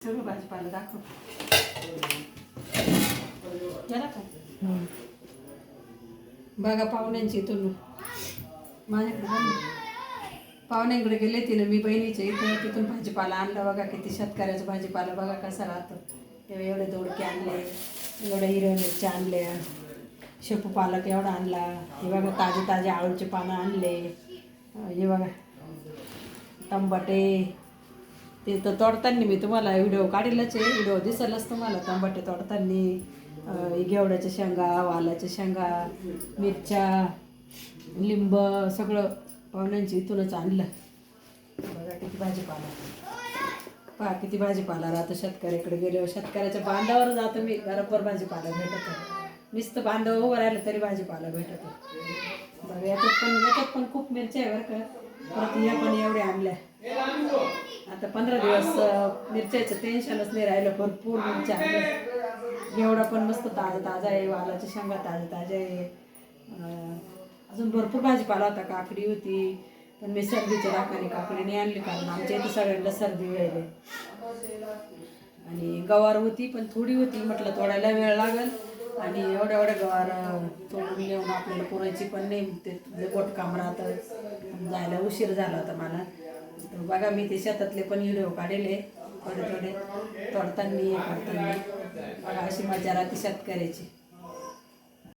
सगळं भाजीपाला दाखव. गेला का? बघा पाहुण्यांची इथून माझ्याकडे पाहुण्यांकडे गेले तिने मी बहिणीच्या इथं तिथून भाजीपाला आणला. बघा किती शेतकऱ्याचा भाजीपाला बघा कसा राहतो. एवढे दोडके आणले, एवढे हिरव्या मिरच्या आणल्या, शेपू पालक एवढा आणला. हे बघा ताजे ताजे आळूचे पानं आणले. हे बघा टमाटे, ते तर तोडताना मी तुम्हाला व्हिडिओ काढीलच आहे, व्हिडिओ दिसेलच तुम्हाला. टमाटे तोडताना घेवड्याच्या शेंगा, वालाच्या शेंगा, मिरच्या, लिंब सगळं पाहुण्यांची इथूनच आणलं. बघा किती भाजीपाला, पहा किती भाजीपाला राहतो शेतकऱ्याकडे गेल्यावर. शेतकऱ्याच्या बांधावर जातो मी, बरोबर भाजीपाला भेटतो. नुसतं बांधावर उभं राहिलं तरी भाजीपाला भेटतो. बघा याच्यात पण खूप मिरच्या आहे बरं का. परत या पण एवढ्या आणल्या. आता 15 दिवस मिरच्याचं टेन्शनच नाही राहिलं, भरपूर मिरच्या आणल्या. घेवडा पण मस्त ताजा ताजा आहे, वालाच्या शेंगा ताजा ताज्या आहे. अजून भरपूर भाजीपाला होता. काकडी होती, पण मी सर्दीच्या दाखाने काकडी नाही आणली कारण आमच्या इथे सगळ्यांना सर्दी व्हायली. आणि गवार होती पण थोडी होती, म्हटलं तोडायला वेळ लागेल आणि एवढ्या एवढ्या गवार तोडून घेऊन आपल्याला पुरायची पण नाही. ते गोटकाम राहतं, जायला उशीर झाला होता मला. तर बघा मी ते शेतातले पण व्हिडिओ काढले, थोडे थोडे तोडताना करताना. बघा अशी मजा राहते शेतकऱ्याची.